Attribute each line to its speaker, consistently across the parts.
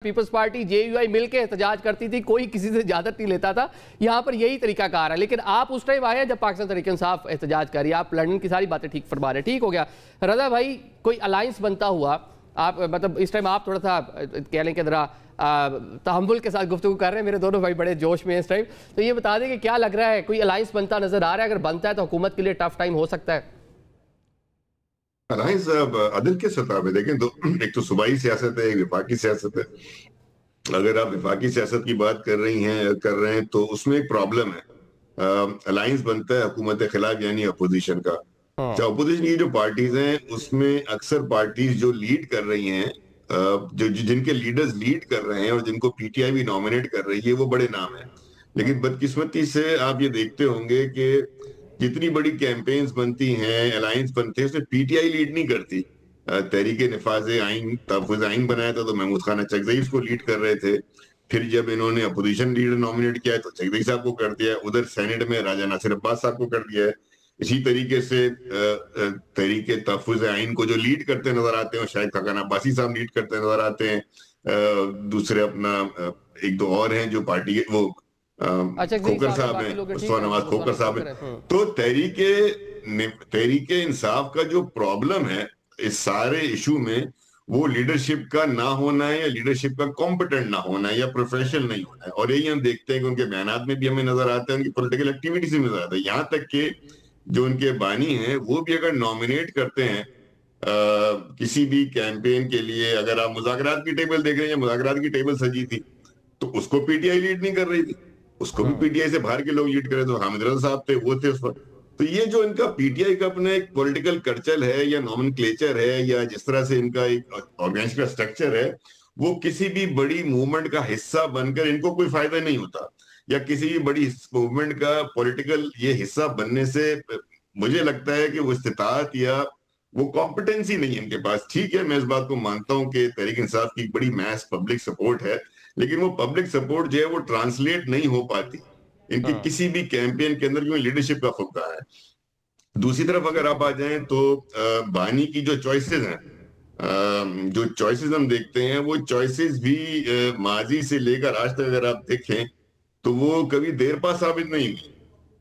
Speaker 1: Peoples party J you آئی مل کے احتجاج کرتی تھی, کوئی کسی سے اجازت نہیں لیتا تھا. یہاں پر یہی طریقہ کار ہے. لیکن آپ اس ٹائم آئے جب پاکستان تحریک انصاف احتجاج کر رہی ہے, آپ لندن کی ساری باتیں ٹھیک فرما رہے ہیں, ٹھیک ہو گیا. رضا بھائی, کوئی الائنس بنتا ہوا, آپ مطلب اس ٹائم آپ تھوڑا سا کہہ لیں کہ ذرا تحمل کے ساتھ گفتگو کر رہے ہیں, میرے دونوں بھائی بڑے جوش میں ہیں اس ٹائم, تو یہ بتا دیں کہ کیا لگ رہا ہے, کوئی الائنس بنتا نظر آ رہا ہے؟ اگر بنتا ہے تو حکومت کے لیے ٹف ٹائم ہو سکتا ہے.
Speaker 2: الائنس عدل کے سطح پہ دیکھیں, ایک تو صوبائی سیاست ہے, ایک وفاقی سیاست ہے. اگر آپ وفاقی سیاست کی بات کر رہے ہیں تو اس میں ایک پرابلم ہے. الائنس بنتا ہے حکومت خلاف یعنی اپوزیشن کا. اپوزیشن کی جو پارٹیز ہیں اس میں اکثر پارٹیز جو لیڈ کر رہی ہیں, جن کے لیڈرز لیڈ کر رہے ہیں اور جن کو پی ٹی آئی بھی نومینیٹ کر رہی ہے, وہ بڑے نام ہیں. لیکن بدقسمتی سے آپ یہ دیکھتے ہوں گے کہ جتنی بڑی کیمپینز بنتی ہیں, الائنس بنتے ہیں, اس میں پی ٹی آئی لیڈ نہیں کرتی. تحریک نفاذ آئین, تحفظ آئین بنایا تھا تو محمود خان اچکزئی اس کو لیڈ کر رہے تھے. پھر جب انہوں نے اپوزیشن لیڈر نومینیٹ کیا ہے تو اچکزئی صاحب کو کر دیا ہے. ادھر سینیٹ میں راجہ ناصر عباس صاحب کو کر دیا ہے. اسی طریقے سے تحریک تحفظ آئین کو جو لیڈ کرتے نظر آتے ہیں, شاید خاقان عباسی صاحب لیڈ کرتے نظر آتے ہیں. دوسرے اپنا ایک دو اور ہیں جو پارٹی, وہ کھوکر صاحب ہیں, مصطفیٰ نواز کھوکر صاحب ہیں. تو تحریک انصاف کا جو پرابلم ہے اس سارے ایشو میں, وہ لیڈرشپ کا نہ ہونا ہے, یا لیڈرشپ کا کمپیٹنٹ نہ ہونا ہے, یا پروفیشنل نہیں ہونا ہے. اور یہی ہم دیکھتے ہیں کہ ان کے بیانات میں بھی ہمیں نظر آتا ہے, ان کی پولیٹیکل ایکٹیویٹی سے نظر آتا ہے. یہاں تک کہ جو ان کے بانی ہیں وہ بھی اگر نومینیٹ کرتے ہیں کسی بھی کیمپین کے لیے, اگر آپ مذاکرات کی ٹیبل دیکھ رہے ہیں, مذاکرات کی ٹیبل سجی تھی تو اس کو پی ٹی آئی لیڈ نہیں کر رہی تھی, اس کو بھی پی ٹی آئی سے باہر کے لوگ لیڈ کر رہے تھے. حامد رضا صاحب تھے, وہ تھے اس وقت. تو یہ جو ان کا پی ٹی آئی کا اپنا ایک پولیٹیکل کلچر ہے, یا نومنکلیچر ہے, یا جس طرح سے ان کا ایک آرگنائزیشن کا سٹرکچر ہے, وہ کسی بھی بڑی موومنٹ کا حصہ بن کر ان کو کوئی فائدہ نہیں ہوتا, یا کسی بھی بڑی موومنٹ کا پولیٹیکل یہ حصہ بننے سے مجھے لگتا ہے کہ وہ استطاعت یا وہ کمپٹنسی نہیں ہے ان کے پاس. ٹھیک ہے, میں اس بات کو مانتا ہوں کہ تحریک انصاف کی بڑی میس پبلک سپورٹ ہے, لیکن وہ پبلک سپورٹ جو ہے وہ ٹرانسلیٹ نہیں ہو پاتی ان کی کسی بھی کیمپین کے اندر, کیونکہ لیڈرشپ کا فقدان ہے. دوسری طرف اگر آپ آ جائیں تو بانی کی جو چوائسز ہیں, جو چوائسز ہم دیکھتے ہیں, وہ چوائسز بھی ماضی سے لے کر آج تک اگر آپ دیکھیں تو وہ کبھی دیر پا ثابت نہیں ہوئی.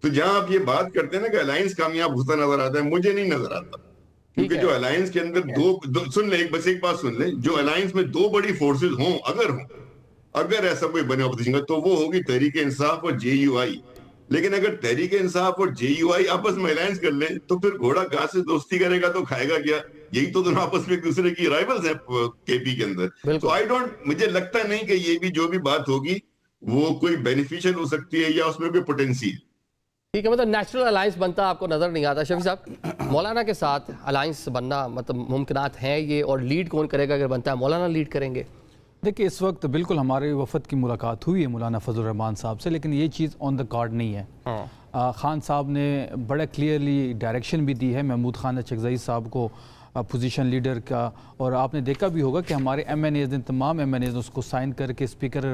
Speaker 2: تو جہاں آپ یہ بات کرتے ہیں نا کہ الائنس کامیاب ہوتا نظر آتا ہے, مجھے نہیں نظر آتا. کیونکہ جو الائنس کے اندر سن لیں, بس ایک بات سن لیں, جو الائنس میں دو بڑی فورسز ہوں, اگر ایسا کوئی بنے اپوزیشن کا, تو وہ ہوگی تحریک انصاف اور جے یو آئی. لیکن اگر تحریک انصاف اور جے یو آئی آپس میں الائنس کر لیں تو پھر گھوڑا گھاس سے دوستی کرے گا تو کھائے گا کیا؟ یہی تو دونوں آپس میں ایک دوسرے کی رائیولز ہیں کے پی کے اندر. تو مجھے لگتا نہیں کہ یہ بھی جو بھی بات ہوگی وہ کوئی بینیفیشل ہو سکتی ہے, یا اس میں کوئی پوٹینسی ہے.
Speaker 1: ٹھیک ہے, مطلب نیچرل الائنس بنتا آپ کو نظر نہیں آتا. شفیع صاحب, مولانا کے ساتھ الائنس بننا مطلب ممکنات ہیں یہ, اور لیڈ کون کرے گا اگر بنتا ہے؟ مولانا لیڈ کریں گے؟
Speaker 3: دیکھیں, اس وقت بالکل ہمارے وفد کی ملاقات ہوئی ہے مولانا فضل الرحمان صاحب سے, لیکن یہ چیز آن دا کارڈ نہیں ہے. خان صاحب نے بڑا کلیئرلی ڈائریکشن بھی دی ہے محمود خان اچکزئی صاحب کو پوزیشن لیڈر کا, اور آپ نے دیکھا بھی ہوگا کہ ہمارے ایم این ایز نے, تمام ایم این ایز نے اس کو سائن کر کے اسپیکر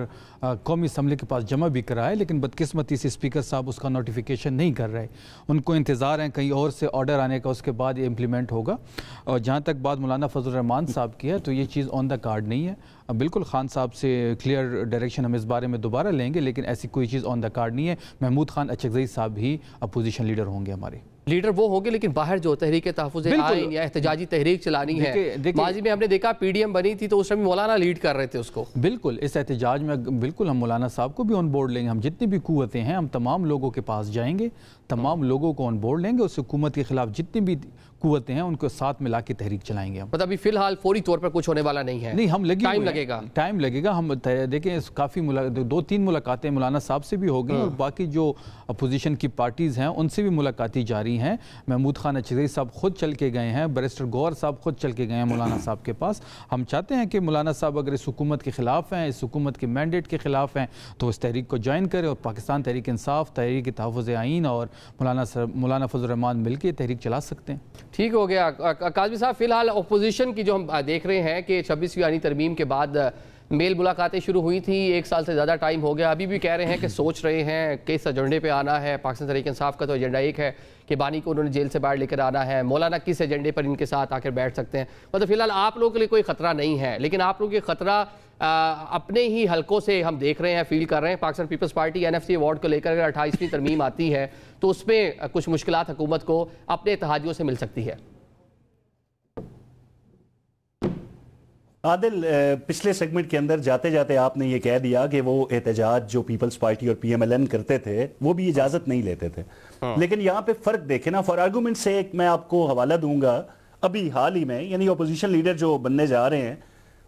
Speaker 3: قومی اسمبلی کے پاس جمع بھی کرا ہے. لیکن بدقسمتی سے اسپیکر صاحب اس کا نوٹیفیکیشن نہیں کر رہے, ان کو انتظار ہیں کہیں اور سے آرڈر آنے کا, اس کے بعد یہ امپلیمنٹ ہوگا. اور جہاں تک بات مولانا فضل الرحمان صاحب کی ہے تو یہ چیز آن دا کارڈ نہیں ہے. بالکل خان صاحب سے کلیئر ڈائریکشن ہم اس بارے میں دوبارہ لیں گے, لیکن ایسی کوئی چیز آن دا کارڈ نہیں ہے. محمود خان اچکزئی صاحب ہی اپوزیشن لیڈر ہوں گے ہمارے.
Speaker 1: لیڈر وہ ہوں گے, لیکن باہر جو تحریک تحفظ آئین یا احتجاجی تحریک چلانی ہے, ماضی میں ہم نے دیکھا پی ڈی ایم بنی تھی تو اس میں مولانا لیڈ کر رہے تھے اس کو.
Speaker 3: بالکل, اس احتجاج میں بالکل ہم مولانا صاحب کو بھی آن بورڈ لیں گے. ہم جتنی بھی قوتیں ہیں ہم تمام لوگوں کے پاس جائیں گے, تمام لوگوں کو آن بورڈ لیں گے, اس حکومت کے خلاف جتنی بھی قوتیں ہیں ان کو ساتھ ملا کے تحریک چلائیں گے.
Speaker 1: مطلب ابھی فی الحال فوری طور پر کچھ ہونے والا نہیں ہے؟
Speaker 3: نہیں, ہم
Speaker 1: ٹائم لگے گا.
Speaker 3: ہم دیکھیں کافی 2-3 ملاقاتیں مولانا صاحب سے بھی ہو گئی, اور باقی جو اپوزیشن کی پارٹیز ہیں ان سے بھی ملاقاتیں جاری ہیں. محمود خان اچکزئی صاحب خود چل کے گئے ہیں, بیرسٹر گوہر صاحب خود چل کے گئے ہیں مولانا صاحب کے پاس. ہم چاہتے ہیں کہ مولانا صاحب اگر اس حکومت کے خلاف ہیں, اس حکومت کے مینڈیٹ کے خلاف ہیں, تو اس تحریک کو جوائن کرے, اور پاکستان تحریک انصاف, تحریک تحفظ آئین اور مولانا فضل الرحمان مل کے تحریک چلا سکتے ہیں.
Speaker 1: ٹھیک ہو گیا. قاضی صاحب, فی الحال اپوزیشن کی جو ہم دیکھ رہے ہیں کہ 26ویں آئینی ترمیم کے بعد میل ملاقاتیں شروع ہوئی تھیں، 1 سال سے زیادہ ٹائم ہو گیا، ابھی بھی کہہ رہے ہیں کہ سوچ رہے ہیں کس ایجنڈے پہ آنا ہے. پاکستان تحریک انصاف کا تو ایجنڈا ایک ہے کہ بانی کو انہوں نے جیل سے باہر لے کر آنا ہے. مولانا کس ایجنڈے پر ان کے ساتھ آ کر بیٹھ سکتے ہیں؟ مطلب فی الحال آپ لوگوں کے لیے کوئی خطرہ نہیں ہے، لیکن آپ لوگوں کے خطرہ اپنے ہی حلقوں سے ہم دیکھ رہے ہیں، فیل کر رہے ہیں. پاکستان پیپلز پارٹی NFC ایوارڈ کو لے کر اگر 28ویں ترمیم آتی ہے تو اس میں کچھ مشکلات حکومت کو اپنے اتحادیوں سے مل سکتی ہے.
Speaker 4: عادل، پچھلے سیگمنٹ کے اندر جاتے جاتے آپ نے یہ کہہ دیا کہ وہ احتجاج جو پیپلز پارٹی اور PMLN کرتے تھے وہ بھی اجازت نہیں لیتے تھے. لیکن یہاں پہ فرق دیکھیں نا، فار آرگومنٹ سے ایک میں آپ کو حوالہ دوں گا ابھی حال ہی میں، یعنی اپوزیشن لیڈر جو بننے جا رہے ہیں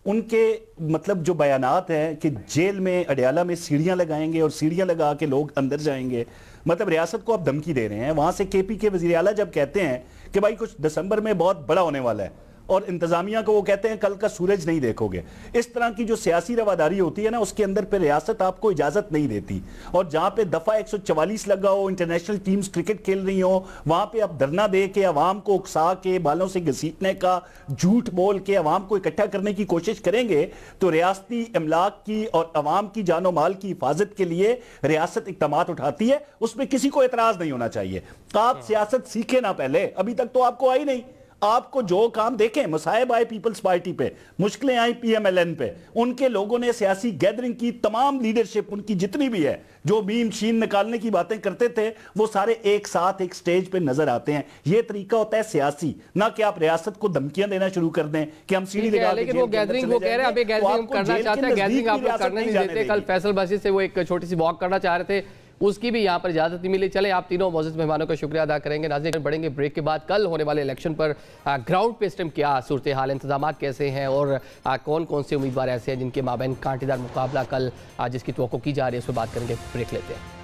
Speaker 4: ان کے مطلب جو بیانات ہیں کہ جیل میں اڈیالہ میں سیڑھیاں لگائیں گے اور سیڑھیاں لگا کے لوگ اندر جائیں گے، مطلب ریاست کو آپ دھمکی دے رہے ہیں. وہاں سے KP کے وزیر اعلیٰ جب کہتے ہیں کہ بھائی کچھ دسمبر میں بہت بڑا ہونے والا ہے، اور انتظامیہ کو وہ کہتے ہیں کل کا سورج نہیں دیکھو گے. اس طرح کی جو سیاسی رواداری ہوتی ہے نا، اس کے اندر پہ ریاست آپ کو اجازت نہیں دیتی. اور جہاں پہ دفعہ 144 لگا ہو، انٹرنیشنل ٹیمز کرکٹ کھیل رہی ہوں، وہاں پہ آپ دھرنا دے کے عوام کو اکسا کے بالوں سے گھسیٹنے کا، جھوٹ بول کے عوام کو اکٹھا کرنے کی کوشش کریں گے تو ریاستی املاک کی اور عوام کی جان و مال کی حفاظت کے لیے ریاست اقدامات اٹھاتی ہے. اس میں کسی کو اعتراض نہیں ہونا چاہیے. آپ سیاست سیکھیں نہ پہلے، ابھی تک تو آپ کو آئی نہیں. آپ کو جو کام دیکھیں، مصائب آئے پیپلز پارٹی پہ، مشکلیں آئی PMLN پہ، ان کے لوگوں نے سیاسی گیدرنگ کی، تمام لیڈرشپ ان کی جتنی بھی ہے جو میم شین نکالنے کی باتیں کرتے تھے وہ سارے ایک ساتھ ایک سٹیج پہ نظر آتے ہیں. یہ طریقہ ہوتا ہے سیاسی، نہ کہ آپ ریاست کو دھمکیاں دینا شروع کر دیں کہ ہم سیڑھی لگا کے
Speaker 1: لیکن وہ گیدرنگ وہ کہہ رہے ہیں ابھی گیدرنگ کرنا چاہتے ہیں، گیدرنگ آپ لوگ کرنے نہیں دیتے. کل فیصل بستی سے وہ ایک چھوٹی سی واک کرنا چاہ رہے تھے، اس کی بھی یہاں پر اجازت نہیں ملی. چلیں آپ تینوں معزز مہمانوں کا شکریہ ادا کریں گے. ناظرین بڑھیں گے بریک کے بعد. کل ہونے والے الیکشن پر گراؤنڈ پہ اس ٹائم کیا صورتحال، انتظامات کیسے ہیں اور کون کون سے امیدوار ایسے ہیں جن کے مابین کانٹے دار مقابلہ کل جس کی توقع کی جا رہی ہے، اس پہ بات کریں گے. بریک لیتے ہیں.